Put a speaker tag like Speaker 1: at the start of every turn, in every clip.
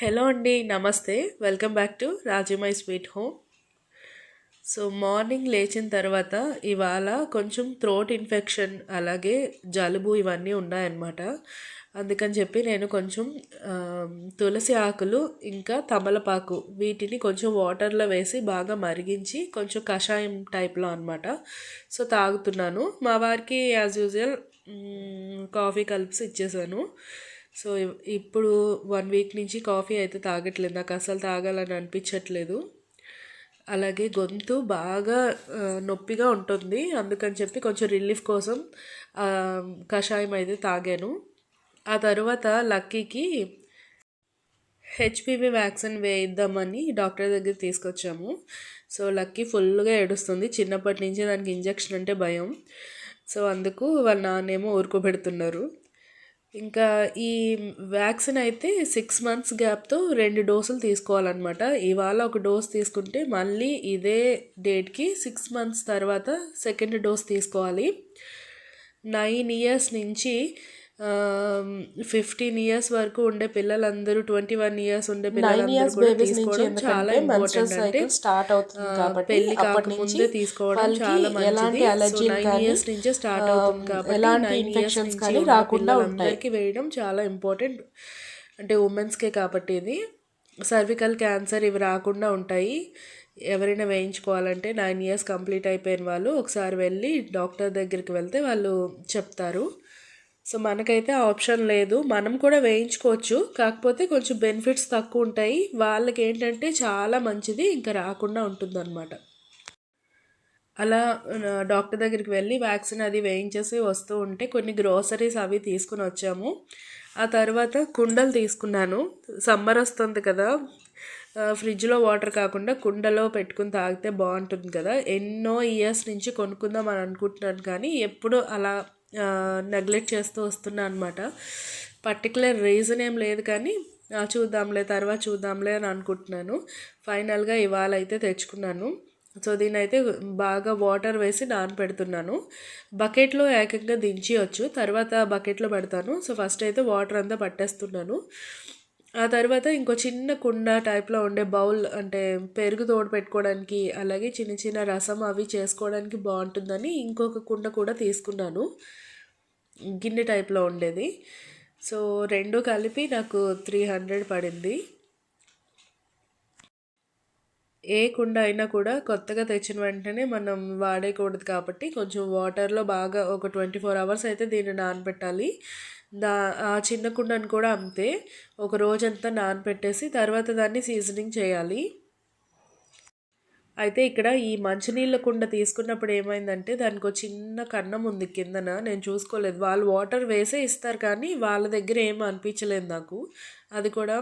Speaker 1: Hello అండి, నమస్తే. Welcome back to Raji my sweet home. So morning లేచిన తర్వాత ఇవాళ కొంచెం థ్రోట్ ఇన్ఫెక్షన్ అలాగే జలుబు ఇవన్నీ ఉన్నాయన్నమాట. అందుకని చెప్పి నేను కొంచెం తులసి ఆకులు ఇంకా తమలపాకు వీటిని కొంచెం వాటర్లో వేసి బాగా మరిగించి కొంచెం కషాయం టైప్లో అనమాట. సో తాగుతున్నాను. మా వారికి యాజ్ యూజువల్ కాఫీ కలిపి ఇచ్చేసాను. సో ఇప్పుడు 1 వీక్ నుంచి కాఫీ అయితే తాగట్లేదు. నాకు అసలు తాగాలని అనిపించట్లేదు. అలాగే గొంతు బాగా నొప్పిగా ఉంటుంది. అందుకని చెప్పి కొంచెం రిలీఫ్ కోసం కషాయం అయితే తాగాను. ఆ తర్వాత లక్కీకి హెచ్పివి వ్యాక్సిన్ వేయిద్దామని డాక్టర్ దగ్గర తీసుకొచ్చాము. సో లక్కీ ఫుల్గా ఏడుస్తుంది. చిన్నప్పటి నుంచి దానికి ఇంజెక్షన్ అంటే భయం. సో అందుకు వాళ్ళ నాన్నేమో ఊరుకోబెడుతున్నారు. ఇంకా ఈ వ్యాక్సిన్ అయితే 6 months గ్యాప్తో 2 డోసులు తీసుకోవాలన్నమాట. ఇవాళ ఒక డోస్ తీసుకుంటే మళ్ళీ ఇదే డేట్కి 6 months తర్వాత సెకండ్ డోస్ తీసుకోవాలి. 9 years నుంచి 15 years వరకు ఉండే పిల్లలందరూ 21 years ఉండే పిల్లలందరూ కూడా తీసుకోవడం చాలా ఇంపార్టెంట్. అంటే
Speaker 2: స్టార్ట్ అవుతుంది కాబట్టి
Speaker 1: పెళ్లి కాకముందే తీసుకోవడం చాలా మంచిది. సో 9 years నుంచే స్టార్ట్ అవుతుంది కాబట్టి 9 years నుంచి రాకుండా అందరికీ వేయడం చాలా ఇంపార్టెంట్. అంటే ఉమెన్స్కే కాబట్టి ఇది సర్వికల్ క్యాన్సర్ ఇవి రాకుండా ఉంటాయి. ఎవరైనా వేయించుకోవాలంటే 9 years కంప్లీట్ అయిపోయిన వాళ్ళు ఒకసారి వెళ్ళి డాక్టర్ దగ్గరికి వెళ్తే వాళ్ళు చెప్తారు. సో మనకైతే ఆప్షన్ లేదు, మనం కూడా వేయించుకోవచ్చు. కాకపోతే కొంచెం బెనిఫిట్స్ తక్కువ ఉంటాయి. వాళ్ళకి ఏంటంటే చాలా మంచిది, ఇంకా రాకుండా ఉంటుందన్నమాట. అలా డాక్టర్ దగ్గరికి వెళ్ళి వ్యాక్సిన్ అది వేయించేసి వస్తూ ఉంటే కొన్ని గ్రోసరీస్ అవి తీసుకుని వచ్చాము. ఆ తర్వాత కుండలు తీసుకున్నాను. సమ్మర్ వస్తుంది కదా, ఫ్రిడ్జ్లో వాటర్ కాకుండా కుండలో పెట్టుకుని తాగితే బాగుంటుంది కదా. ఎన్నో ఇయర్స్ నుంచి కొనుక్కుందాం అని అనుకుంటున్నాను, కానీ ఎప్పుడు అలా నెగ్లెక్ట్ చేస్తూ వస్తున్నా అనమాట. పర్టికులర్ రీజన్ ఏం లేదు, కానీ చూద్దాంలే తర్వాత చూద్దాంలే అని అనుకుంటున్నాను. ఫైనల్గా ఇవాళ అయితే తెచ్చుకున్నాను. సో దీని అయితే బాగా వాటర్ వేసి నానపెడుతున్నాను. బకెట్లో ఏకంగా దించవచ్చు, తర్వాత బకెట్లో పెడతాను. సో ఫస్ట్ అయితే వాటర్ అంతా పట్టేస్తున్నాను. ఆ తర్వాత ఇంకో చిన్న కుండ టైప్లో ఉండే బౌల్, అంటే పెరుగు తోడు పెట్టుకోవడానికి అలాగే చిన్న చిన్న రసం అవి చేసుకోవడానికి బాగుంటుందని ఇంకొక కుండ కూడా తీసుకున్నాను, గిన్నె టైప్లో ఉండేది. సో రెండు కలిపి నాకు 300 పడింది. ఏ కుండ అయినా కూడా కొత్తగా తెచ్చిన వెంటనే మనం వాడేయకూడదు కాబట్టి కొంచెం వాటర్లో బాగా ఒక 24 hours అయితే దీన్ని నానబెట్టాలి. ఆ చిన్న కుండను కూడా అంతే, ఒక రోజంతా నానబెట్టేసి తర్వాత దాన్ని సీజనింగ్ చేయాలి. అయితే ఇక్కడ ఈ మంచినీళ్ళ కుండ తీసుకున్నప్పుడు ఏమైందంటే దానికి ఒక చిన్న కన్నం ఉంది కిందన, నేను చూసుకోలేదు. వాళ్ళు వాటర్ వేసే ఇస్తారు కానీ వాళ్ళ దగ్గర ఏమీ అనిపించలేదు నాకు. అది కూడా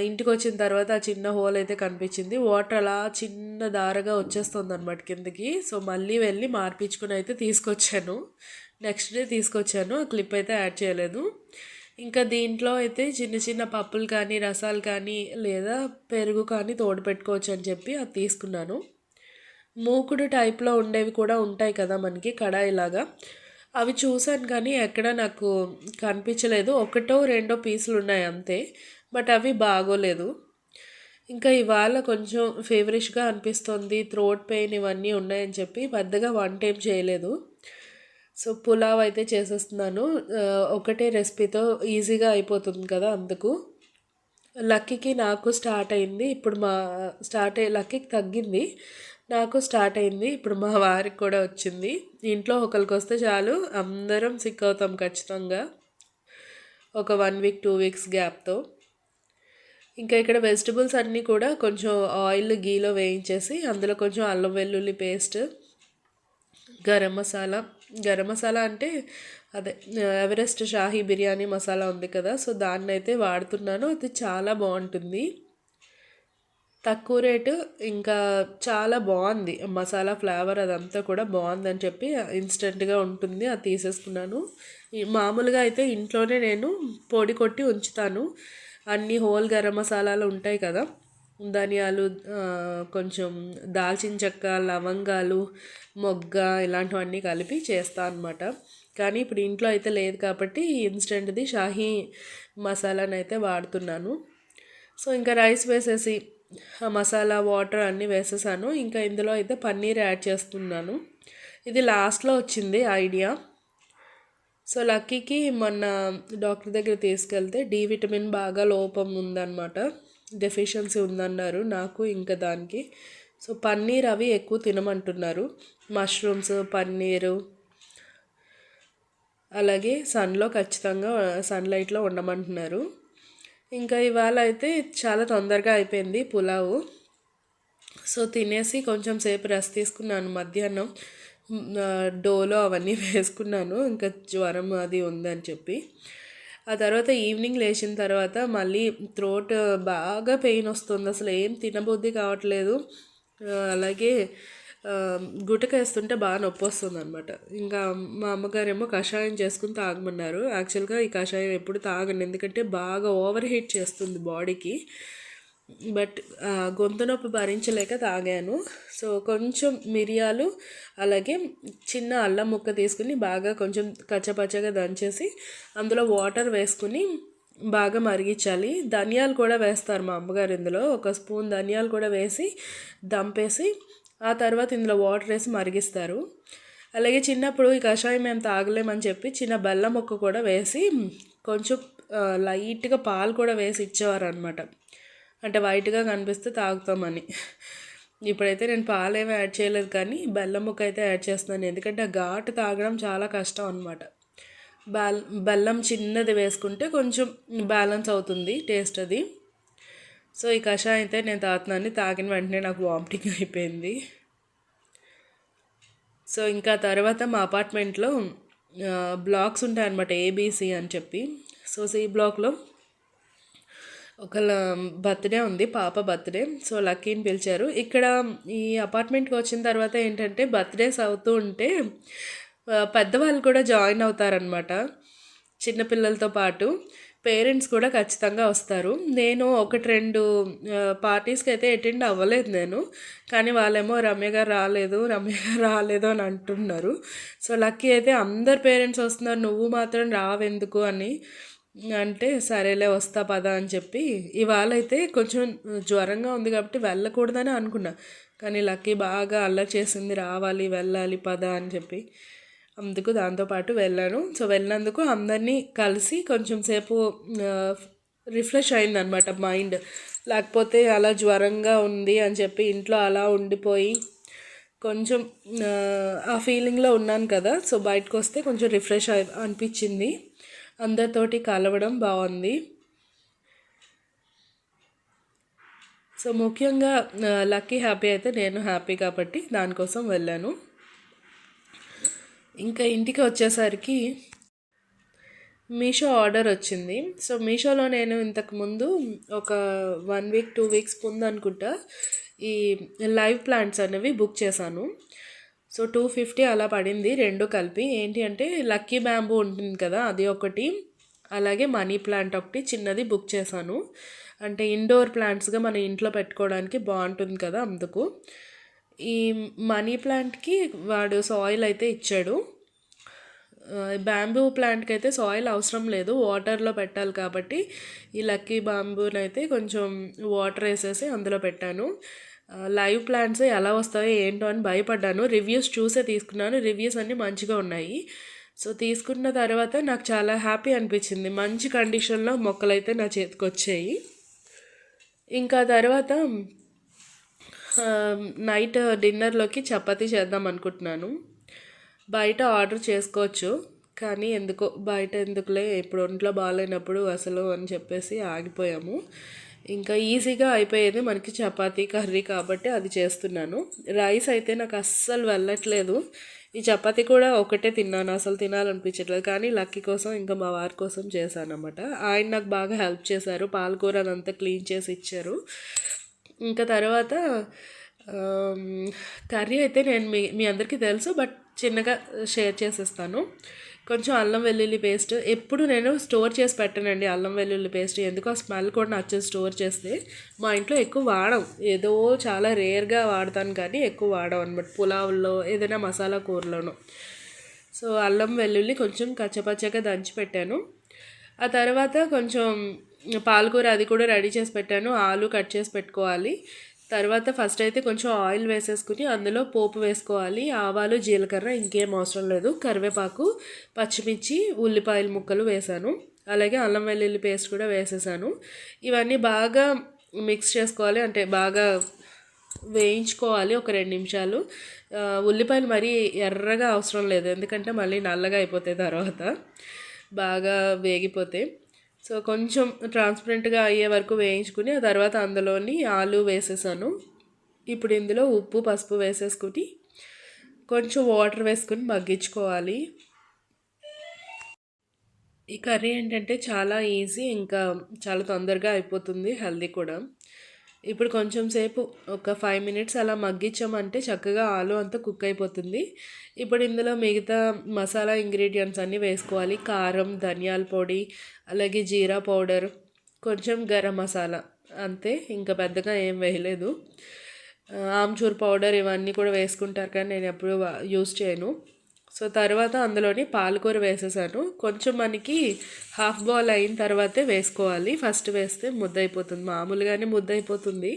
Speaker 1: ఇంటికి వచ్చిన తర్వాత ఆ చిన్న హోల్ అయితే కనిపించింది. వాటర్ అలా చిన్న దారగా వచ్చేస్తుంది అనమాట కిందకి. సో మళ్ళీ వెళ్ళి మార్పించుకుని అయితే తీసుకొచ్చాను. నెక్స్ట్ డే తీసుకొచ్చాను, ఆ క్లిప్ అయితే యాడ్ చేయలేదు. ఇంకా దీంట్లో అయితే చిన్న చిన్న పప్పులు కానీ రసాలు కానీ లేదా పెరుగు కానీ తోడు పెట్టుకోవచ్చు అని చెప్పి అది తీసుకున్నాను. మూకుడు టైప్లో ఉండేవి కూడా ఉంటాయి కదా మనకి, కడాయిలాగా. అవి చూసాను కానీ ఎక్కడ నాకు కనిపించలేదు. ఒకటో రెండో పీసులు ఉన్నాయి అంతే, బట్ అవి బాగోలేదు. ఇంకా ఇవాళ కొంచెం ఫేవరిష్గా అనిపిస్తుంది, థ్రోట్ పెయిన్ ఇవన్నీ ఉన్నాయని చెప్పి పెద్దగా వంట ఏం చేయలేదు. సో పులావ్ అయితే చేసేస్తున్నాను. ఒకటే రెసిపీతో ఈజీగా అయిపోతుంది కదా, అందుకు. లక్కీకి నాకు స్టార్ట్ అయింది. ఇప్పుడు లక్కీకి తగ్గింది, నాకు స్టార్ట్ అయింది. ఇప్పుడు మా వారికి కూడా వచ్చింది. ఇంట్లో ఒకరికి వస్తే చాలు అందరం సిక్ అవుతాం ఖచ్చితంగా, ఒక 1 week 2 weeks గ్యాప్తో. ఇంకా ఇక్కడ వెజిటబుల్స్ అన్నీ కూడా కొంచెం ఆయిల్ గీలో వేయించేసి అందులో కొంచెం అల్లం వెల్లుల్లి పేస్ట్, గరం మసాలా అంటే అదే ఎవరెస్ట్ షాహీ బిర్యానీ మసాలా ఉంది కదా, సో దాన్ని అయితే వాడుతున్నాను. అది చాలా బాగుంటుంది, తక్కువ రేటు, ఇంకా చాలా బాగుంది మసాలా ఫ్లేవర్ అదంతా కూడా బాగుందని చెప్పి ఇన్స్టెంట్గా ఉంటుంది, అది తీసేసుకున్నాను. మామూలుగా అయితే ఇంట్లోనే నేను పొడి కొట్టి ఉంచుతాను. అన్ని హోల్ గరం మసాలాలు ఉంటాయి కదా, ధనియాలు, కొంచెం దాల్చిన చెక్క, లవంగాలు, మొగ్గ ఇలాంటివన్నీ కలిపి చేస్తాను అనమాట. కానీ ఇప్పుడు ఇంట్లో అయితే లేదు కాబట్టి ఇన్స్టెంట్ది షాహీ మసాలాను అయితే వాడుతున్నాను. సో ఇంకా రైస్ వేసేసి మసాలా వాటర్ అన్నీ వేసేసాను. ఇంకా ఇందులో అయితే పన్నీర్ యాడ్ చేస్తున్నాను. ఇది లాస్ట్లో వచ్చింది ఐడియా. సో లక్కీకి మొన్న డాక్టర్ దగ్గర తీసుకెళ్తే డి విటమిన్ బాగా లోపం ఉందన్నమాట, డెఫిషియన్సీ ఉందన్నారు నాకు ఇంకా దానికి. సో పన్నీర్ అవి ఎక్కువ తినమంటున్నారు, మష్రూమ్స్, పన్నీరు. అలాగే సన్లో ఖచ్చితంగా సన్లైట్లో ఉండమంటున్నారు. ఇంకా ఇవాళ అయితే చాలా తొందరగా అయిపోయింది పులావు. సో తినేసి కొంచెం సేపు రెస్ట్ తీసుకున్నాను. మధ్యాహ్నం డోలో అవన్నీ వేసుకున్నాను, ఇంకా జ్వరం అది ఉందని చెప్పి. ఆ తర్వాత ఈవినింగ్ లేచిన తర్వాత మళ్ళీ థ్రోట్ బాగా పెయిన్ వస్తుంది, అసలు ఏం తినబుద్ధి కావట్లేదు. అలాగే గుటకేస్తుంటే బాగా నొప్పి వస్తుంది అనమాట. ఇంకా మా అమ్మగారేమో కషాయం చేసుకుని తాగమన్నారు. యాక్చువల్గా ఈ కషాయం ఎప్పుడు తాగండి, ఎందుకంటే బాగా ఓవర్ హీట్ చేస్తుంది బాడీకి. బట్ గొంతు నొప్పి భరించలేక తాగాను. సో కొంచెం మిరియాలు అలాగే చిన్న అల్లం ముక్క తీసుకుని బాగా కొంచెం కచ్చపచ్చగా దంచేసి అందులో వాటర్ వేసుకుని బాగా మరిగించాలి. ధనియాలు కూడా వేస్తారు మా అమ్మగారు ఇందులో, ఒక స్పూన్ ధనియాలు కూడా వేసి దంపేసి ఆ తర్వాత ఇందులో వాటర్ వేసి మరిగిస్తారు. అలాగే చిన్నప్పుడు ఈ కషాయం మేము తాగలేమని చెప్పి చిన్న బెల్లం ముక్క కూడా వేసి కొంచెం లైట్గా పాలు కూడా వేసి ఇచ్చేవారు అనమాట, అంటే వైట్గా కనిపిస్తే తాగుతామని. ఇప్పుడైతే నేను పాలు ఏమీ యాడ్ చేయలేదు, కానీ బెల్లం ముక్క అయితే యాడ్ చేస్తున్నాను, ఎందుకంటే ఆ ఘాటు తాగడం చాలా కష్టం అనమాట. బెల్లం చిన్నది వేసుకుంటే కొంచెం బ్యాలెన్స్ అవుతుంది టేస్ట్ అది. సో ఈ కషాయం అయితే నేను తాగుతున్నాను. తాగిన వెంటనే నాకు వామిటింగ్ అయిపోయింది. సో ఇంకా తర్వాత మా అపార్ట్మెంట్లో బ్లాక్స్ ఉంటాయన్నమాట, ఏబీసీ అని చెప్పి. సో సి బ్లాక్లో ఒకళ్ళ బర్త్డే ఉంది, పాప బర్త్డే. సో లక్కీని పిలిచారు. ఇక్కడ ఈ అపార్ట్మెంట్కి వచ్చిన తర్వాత ఏంటంటే బర్త్డేస్ అవుతూ ఉంటే పెద్దవాళ్ళు కూడా జాయిన్ అవుతారనమాట, చిన్నపిల్లలతో పాటు పేరెంట్స్ కూడా ఖచ్చితంగా వస్తారు. నేను 1-2 పార్టీస్కి అయితే అటెండ్ అవ్వలేదు నేను, కానీ వాళ్ళేమో రమ్య గారు రాలేదు అని అంటున్నారు. సో లక్కీ అయితే అందరు పేరెంట్స్ వస్తున్నారు, నువ్వు మాత్రం రావెందుకు అని అంటే సరేలే వస్తా పదా అని చెప్పి. ఇవాళ అయితే కొంచెం జ్వరంగా ఉంది కాబట్టి వెళ్ళకూడదని అనుకున్నా, కానీ లక్కీ బాగా అల్లరి చేసింది, రావాలి వెళ్ళాలి పదా అని చెప్పి. అందుకు దాంతోపాటు వెళ్ళాను. సో వెళ్ళినందుకు అందరినీ కలిసి కొంచెం సేపు రిఫ్రెష్ అయిందనమాట మైండ్. లేకపోతే అలా జ్వరంగా ఉంది అని చెప్పి ఇంట్లో అలా ఉండిపోయి కొంచెం ఆ ఫీలింగ్లో ఉన్నాను కదా. సో బయటకు వస్తే కొంచెం రిఫ్రెష్ అనిపించింది, అందరితోటి కలవడం బాగుంది. సో ముఖ్యంగా లక్కీ హ్యాపీ అయితే నేను హ్యాపీ కాబట్టి దానికోసం వెళ్ళాను. ఇంకా ఇంటికి వచ్చేసరికి మీషో ఆర్డర్ వచ్చింది. సో మీషోలో నేను ఇంతకుముందు ఒక 1 వీక్ 2 వీక్స్ ముందు అనుకుంటా ఈ లైవ్ ప్లాంట్స్ అనేవి బుక్ చేశాను. సో 250 అలా పడింది రెండు కలిపి. ఏంటి అంటే లక్కీ బ్యాంబూ ఉంటుంది కదా, అది ఒకటి, అలాగే మనీ ప్లాంట్ ఒకటి చిన్నది బుక్ చేశాను. అంటే ఇండోర్ ప్లాంట్స్గా మన ఇంట్లో పెట్టుకోవడానికి బాగుంటుంది కదా, అందుకు. ఈ మనీ ప్లాంట్కి వాడు సాయిల్ అయితే ఇచ్చాడు. బ్యాంబూ ప్లాంట్కి అయితే సాయిల్ అవసరం లేదు, వాటర్లో పెట్టాలి కాబట్టి ఈ లక్కీ బ్యాంబూని అయితే కొంచెం వాటర్ వేసేసి అందులో పెట్టాను. లైవ్ ప్లాంట్స్ ఎలా వస్తాయో ఏంటో అని భయపడ్డాను, రివ్యూస్ చూసే తీసుకున్నాను. రివ్యూస్ అన్నీ మంచిగా ఉన్నాయి. సో తీసుకున్న తర్వాత నాకు చాలా హ్యాపీ అనిపించింది, మంచి కండిషన్లో మొక్కలైతే నా చేతికి వచ్చాయి. ఇంకా తర్వాత నైట్ డిన్నర్లోకి చపాతీ చేద్దాం అనుకుంటున్నాను. బయట ఆర్డర్ చేసుకోవచ్చు, కానీ ఎందుకో బయట ఎందుకులే ఇప్పుడు ఒంట్లో బాగాలేనప్పుడు అసలు అని చెప్పేసి ఆగిపోయాము. ఇంకా ఈజీగా అయిపోయేది మనకి చపాతీ కర్రీ కాబట్టి అది చేస్తున్నాను. రైస్ అయితే నాకు అస్సలు వెళ్ళట్లేదు. ఈ చపాతీ కూడా ఒకటే తిన్నాను, అసలు తినాలనిపించట్లేదు. కానీ లక్కీ కోసం ఇంకా మా వారి కోసం చేశాను అనమాట. ఆయన నాకు బాగా హెల్ప్ చేశారు, పాలకూర అదంతా క్లీన్ చేసి ఇచ్చారు. ఇంకా తర్వాత కర్రీ అయితే నేను మీ అందరికీ తెలుసు, బట్ చిన్నగా షేర్ చేసేస్తాను. కొంచెం అల్లం వెల్లుల్లి పేస్ట్ ఎప్పుడు నేను స్టోర్ చేసి పెట్టానండి. అల్లం వెల్లుల్లి పేస్ట్ ఎందుకో స్మెల్ కూడా నచ్చదు స్టోర్ చేస్తే. మా ఇంట్లో ఎక్కువ వాడం, ఏదో చాలా రేర్గా వాడతాను కానీ ఎక్కువ వాడడం అనమాట, పులావుల్లో ఏదైనా మసాలా కూరలోనూ. సో అల్లం వెల్లుల్లి కొంచెం కచ్చపచ్చగా దంచి పెట్టాను. ఆ తర్వాత కొంచెం పాలకూర అది కూడా రెడీ చేసి పెట్టాను. ఆలు కట్ చేసి పెట్టుకోవాలి. తర్వాత ఫస్ట్ అయితే కొంచెం ఆయిల్ వేసేసుకుని అందులో పోపు వేసుకోవాలి. ఆవాలు, జీలకర్ర, ఇంకేం అవసరం లేదు. కరివేపాకు, పచ్చిమిర్చి, ఉల్లిపాయల ముక్కలు వేసాను. అలాగే అల్లం వెల్లుల్లి పేస్ట్ కూడా వేసేసాను. ఇవన్నీ బాగా మిక్స్ చేసుకోవాలి, అంటే బాగా వేయించుకోవాలి ఒక 2 నిమిషాలు. ఉల్లిపాయలు మరీ ఎర్రగా అవసరం లేదు, ఎందుకంటే మళ్ళీ నల్లగా అయిపోతాయి తర్వాత బాగా వేగిపోతే. సో కొంచెం ట్రాన్స్పరెంట్గా అయ్యే వరకు వేయించుకుని ఆ తర్వాత అందులోని ఆలు వేసేసాను. ఇప్పుడు ఇందులో ఉప్పు, పసుపు వేసేసుకుని కొంచెం వాటర్ వేసుకుని మగ్గించుకోవాలి. ఈ కర్రీ ఏంటంటే చాలా ఈజీ, ఇంకా చాలా తొందరగా అయిపోతుంది, హెల్దీ కూడా. ఇప్పుడు కొంచెం సేపు ఒక 5 మినిట్స్ అలా మగ్గించామంటే చక్కగా ఆలు అంతా కుక్ అయిపోతుంది. ఇప్పుడు ఇందులో మిగతా మసాలా ఇంగ్రీడియంట్స్ అన్నీ వేసుకోవాలి. కారం, ధనియాల పొడి, అలాగే జీరా పౌడర్, కొంచెం గరం మసాలా, అంతే, ఇంకా పెద్దగా ఏం వేయలేదు. ఆమ్చూర్ పౌడర్ ఇవన్నీ కూడా వేసుకుంటారు కానీ నేను ఎప్పుడూ యూజ్ చేయను. సో తర్వాత అందులోని పాలకూర వేసేసాను. కొంచెం మనకి హాఫ్ బాల్ అయిన తర్వాతే వేసుకోవాలి, ఫస్ట్ వేస్తే ముద్ద అయిపోతుంది, మామూలుగానే ముద్ద అయిపోతుంది.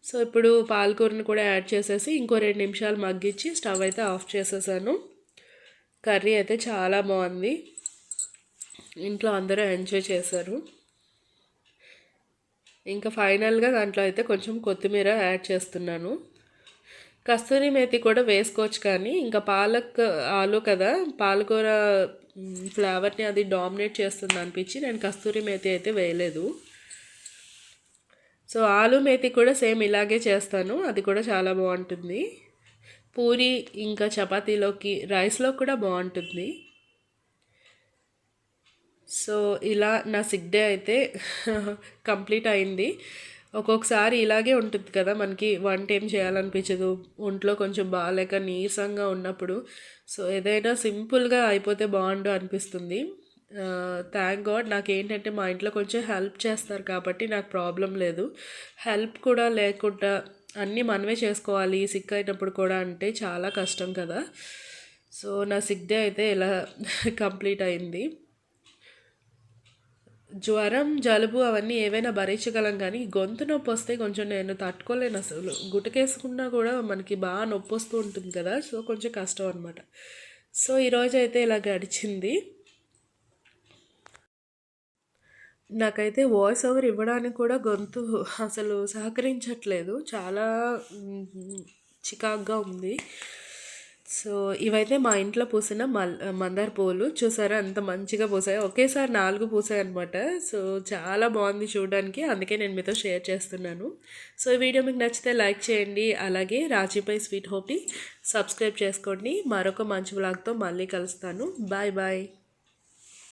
Speaker 1: సో ఇప్పుడు పాలకూరని కూడా యాడ్ చేసేసి ఇంకో 2 నిమిషాలు మగ్గించి స్టవ్ అయితే ఆఫ్ చేసేసాను. కర్రీ అయితే చాలా బాగుంది, ఇంట్లో అందరూ ఎంజాయ్ చేశారు. ఇంకా ఫైనల్గా దాంట్లో అయితే కొంచెం కొత్తిమీర యాడ్ చేస్తున్నాను. కస్తూరి మేతి కూడా వేసుకోవచ్చు, కానీ ఇంకా పాలక్ ఆలు కదా, పాలకూర ఫ్లేవర్ని అది డామినేట్ చేస్తుంది అనిపించి నేను కస్తూరి మేతి అయితే వేయలేదు. సో ఆలు మేతి కూడా సేమ్ ఇలాగే చేస్తాను, అది కూడా చాలా బాగుంటుంది. పూరి ఇంకా చపాతీలోకి, రైస్లో కూడా బాగుంటుంది. సో ఇలా నా 6 డే అయితే కంప్లీట్ అయింది. ఒక్కొక్కసారి ఇలాగే ఉంటుంది కదా, మనకి వంట ఏం చేయాలనిపించదు, ఒంట్లో కొంచెం బాగాలేక నీరసంగా ఉన్నప్పుడు. సో ఏదైనా సింపుల్గా అయిపోతే బాగుండు అనిపిస్తుంది. థ్యాంక్ గాడ్ నాకేంటంటే మా ఇంట్లో కొంచెం హెల్ప్ చేస్తారు కాబట్టి నాకు ప్రాబ్లం లేదు. హెల్ప్ కూడా లేకుండా అన్నీ మనమే చేసుకోవాలి సిక్ అయినప్పుడు కూడా అంటే చాలా కష్టం కదా. సో నా 6 డే అయితే ఇలా కంప్లీట్ అయింది. జ్వరం, జలుబు అవన్నీ ఏవైనా భరించగలం, కానీ గొంతు నొప్పి వస్తే కొంచెం నేను తట్టుకోలేను అసలు. గుటకేసుకున్నా కూడా మనకి బాగా నొప్పి వస్తూ ఉంటుంది కదా, సో కొంచెం కష్టం అనమాట. సో ఈరోజు అయితే ఇలా గడిచింది. నాకైతే వాయిస్ ఓవర్ ఇవ్వడానికి కూడా గొంతు అసలు సహకరించట్లేదు, చాలా చికాగ్గా ఉంది. సో ఇవైతే మా ఇంట్లో పూసిన మందార పూలు, చూసారా ఎంత మంచిగా పూసాయి, ఒకేసారి 4 పూసాయి అనమాట. సో చాలా బాగుంది చూడడానికి, అందుకే నేను మీతో షేర్ చేస్తున్నాను. సో ఈ వీడియో మీకు నచ్చితే లైక్ చేయండి, అలాగే రాజీపై స్వీట్ హోప్ని సబ్స్క్రైబ్ చేసుకోండి. మరొక మంచి వ్లాగ్తో మళ్ళీ కలుస్తాను. Bye bye.